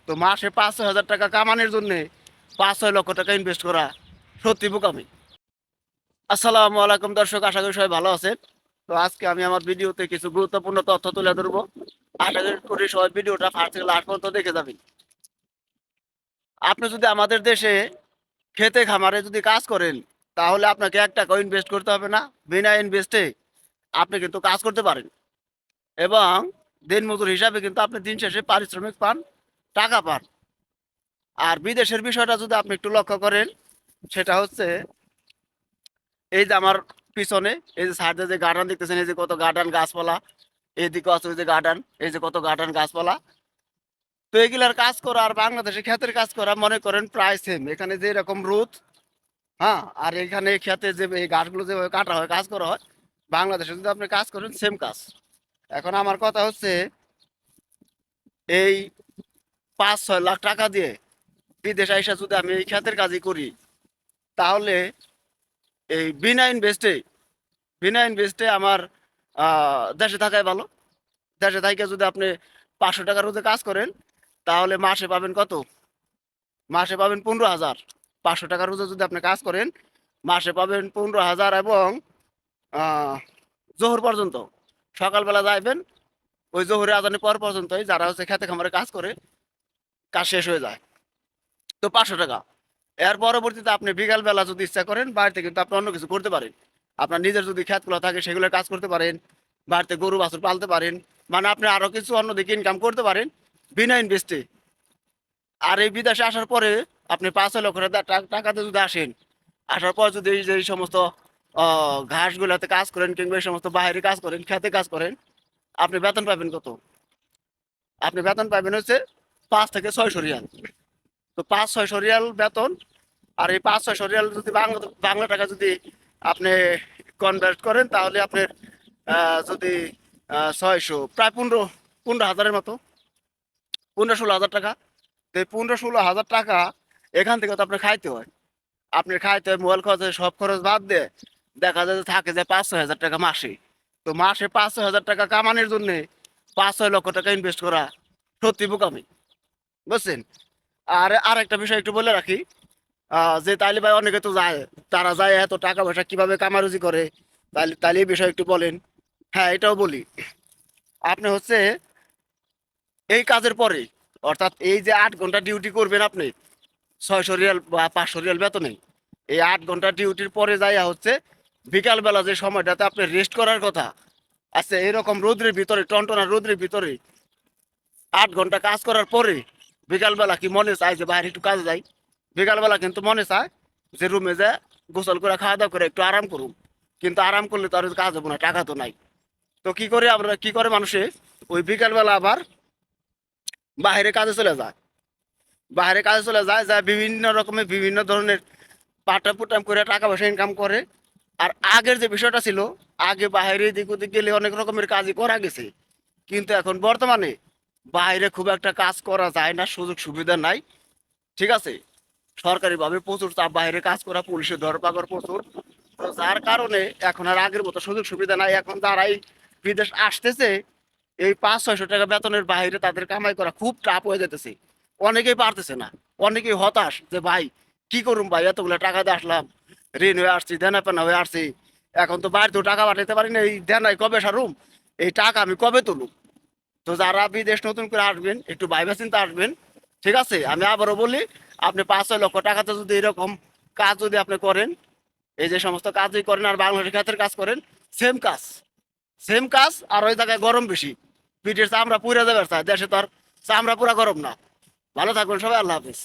তো মাসে 5-6 হাজার টাকা কামানোর জন্য 5-6 লক্ষ টাকা ইনভেস্ট করা সত্যি বোকামি। আসসালামু আলাইকুম দর্শক, আশা করি সবাই ভালো আছেন। তো আজকে আমি আমার ভিডিওতে কিছু গুরুত্বপূর্ণ তথ্য তুলে ধরবো। আশা করি সবাই ভিডিওটা ফার্স্ট থেকে লাস্ট পর্যন্ত দেখে যাবেন। আপনি যদি আমাদের দেশে খেতে খামারে যদি কাজ করেন, তাহলে আপনাকে 1 টাকাও ইনভেস্ট করতে হবে না। বিনা ইনভেস্টে আপনি কিন্তু কাজ করতে পারেন এবং দিনমজুর হিসাবে কিন্তু আপনি দিন শেষে পারিশ্রমিক পান, টাকা পান। আর বিদেশের বিষয়টা যদি আপনি একটু লক্ষ্য করেন, সেটা হচ্ছে এই যে আমার পিছনে এই যে সাইডে যে গার্ডেন দেখতেছেন, এই যে কত গার্ডেন গাছপালা, এইদিকে আছে ওই যে গার্ডেন, এই যে কত গার্ডেন গাছপালা। তো এগুলার কাজ করা আর বাংলাদেশে ক্ষেতের কাজ করা মনে করেন প্রায় সেম। এখানে যে এরকম রোদ, হ্যাঁ, আর এখানে খেতে যে এই গাছগুলো যেভাবে কাটা হয় কাজ করা হয়, বাংলাদেশে যদি আপনি কাজ করেন সেম কাজ। এখন আমার কথা হচ্ছে, এই 5-6 লাখ টাকা দিয়ে বিদেশে এসে যদি আমি এই ক্ষেতের কাজই করি, তাহলে এই বিনা ইনভেস্টে আমার দেশে থাকাই ভালো। দেশে থাইকে যদি আপনি 500 টাকা রোজে কাজ করেন, তাহলে মাসে পাবেন কত? মাসে পাবেন 15,000। 500 টাকা রোজে যদি আপনি কাজ করেন, মাসে পাবেন 15,000 এবং আহ, জোহর পর্যন্ত সকালবেলা যাইবেন, ওই জোহরে আজানের পর পর্যন্তই যারা হচ্ছে খেতে খামারে কাজ করে, কাজ শেষ হয়ে যায়। তো 500 টাকা। এর পরবর্তীতে আপনি বিকালবেলা যদি ইচ্ছা করেন, বাড়িতে কিন্তু আপনি অন্য কিছু করতে পারেন। আপনার নিজের যদি ক্ষেতগুলো থাকে সেগুলো কাজ করতে পারেন, বাড়িতে গরু বাছুর পালতে পারেন, মানে আপনি আরো কিছু অন্যদিকে ইনকাম করতে পারেন বিনা ইনভেস্টে। আর এই বিদেশে আসার পরে আপনি 5-6 লক্ষ টাকাতে যদি আসেন, আসার পর যদি এই যে এই সমস্ত ঘাসগুলোতে কাজ করেন কিংবা এই সমস্ত বাইরে কাজ করেন, খেতে কাজ করেন, আপনি বেতন পাবেন কত? আপনি বেতন পাবেন হচ্ছে 5 থেকে 600 রিয়াল। তো 5-600 রিয়াল বেতন। আর এই 5-600 রিয়াল যদি বাংলা বাংলা টাকা যদি আপনি কনভার্ট করেন, তাহলে আপনার যদি 600 প্রায় 15-16 হাজারের মতো, 15-16 হাজার টাকা। তো এই 15-16 হাজার টাকা এখান থেকে তো আপনার খাইতে হয়। আপনার খাইতে হয়, মোবাইল খরচ হয়, সব খরচ বাদ দিয়ে দেখা যায় যে থাকে যে 5-6 হাজার টাকা মাসে। তো মাসে 5-6 হাজার টাকা কামানোর জন্য 5-6 লক্ষ টাকা ইনভেস্ট করা সত্যি বোকামি, বুঝছেন? আর আরেকটা বিষয় একটু বলে রাখি, যে তাইলে ভাই অনেকে তো যায়, তারা যায় এত টাকা পয়সা কিভাবে কামারুজি করে, তাইলে তাইলে এই বিষয়ে একটু বলেন। হ্যাঁ, এটাও বলি। আপনি হচ্ছে এই কাজের পরে, অর্থাৎ এই যে 8 ঘন্টা ডিউটি করবেন আপনি 600 রিয়াল বা 500 রিয়াল বেতনে, এই 8 ঘন্টা ডিউটির পরে যাইয়া হচ্ছে বিকালবেলা যে সময়টাতে আপনি রেস্ট করার কথা, আচ্ছা এরকম রোদ্রের ভিতরে, টনটনা রোদ্রের ভিতরে 8 ঘন্টা কাজ করার পরে বিকালবেলা কি মনে চায় যে বাইরে একটু কাজে যাই? বিকালবেলা কিন্তু মনে চায় যে রুমে যে গোসল করে খাওয়া দাওয়া করে একটু আরাম করুন। কিন্তু আরাম করলে তো আর কাজ হবো না, টাকা তো নাই। তো কি করে আমরা, কি করে মানুষে ওই বিকালবেলা আবার বাইরে কাজে চলে যায়। বাইরে কাজে চলে যায়, যা বিভিন্ন রকমের বিভিন্ন ধরনের পাটা পুটাম করে টাকা পয়সা ইনকাম করে। আর আগের যে বিষয়টা ছিল, আগে বাইরে এদিক ওদিক গেলে অনেক রকমের কাজই করা গেছে, কিন্তু এখন বর্তমানে বাইরে খুব একটা কাজ করা যায় না, সুযোগ সুবিধা নাই। ঠিক আছে, সরকারিভাবে প্রচুর চাপ, বাইরে কাজ করা, পুলিশের ধরপাকড় প্রচুর। তো যার কারণে এখন আর আগের মতো সুযোগ সুবিধা নাই। এখন যারাই বিদেশ আসতেছে, এই 500-600 টাকা বেতনের বাইরে তাদের কামাই করা খুব টাফ হয়ে যেতেছে। অনেকেই পারতেছে না, অনেকেই হতাশ যে ভাই কি করুম ভাই, এতগুলো টাকা দিয়ে আসলাম, ঋণ হয়ে আসছি, দেনা পেনা হয়ে আসছি, এখন তো বাইরে তো টাকা পাঠাতে পারি না, এই দেনায় কবে সারুম, এই টাকা আমি কবে তুলুম? তো যারা বিদেশ নতুন করে আসবেন একটু ভাইবা চিন্তা আসবেন। ঠিক আছে, আমি আবারও বলি, আপনি 5-6 লক্ষ টাকাতে যদি এরকম কাজ যদি আপনি করেন, এই যে সমস্ত কাজই করেন আর বাংলাদেশের খাতের কাজ করেন, সেম কাজ, সেম কাজ। আর ওই জায়গায় গরম বেশি, পিঠের চামড়া পুড়ে যাবে, দেশে তো আর চামড়া পুরা গরম না। ভালো থাকবেন সবাই, আল্লাহ হাফিজ।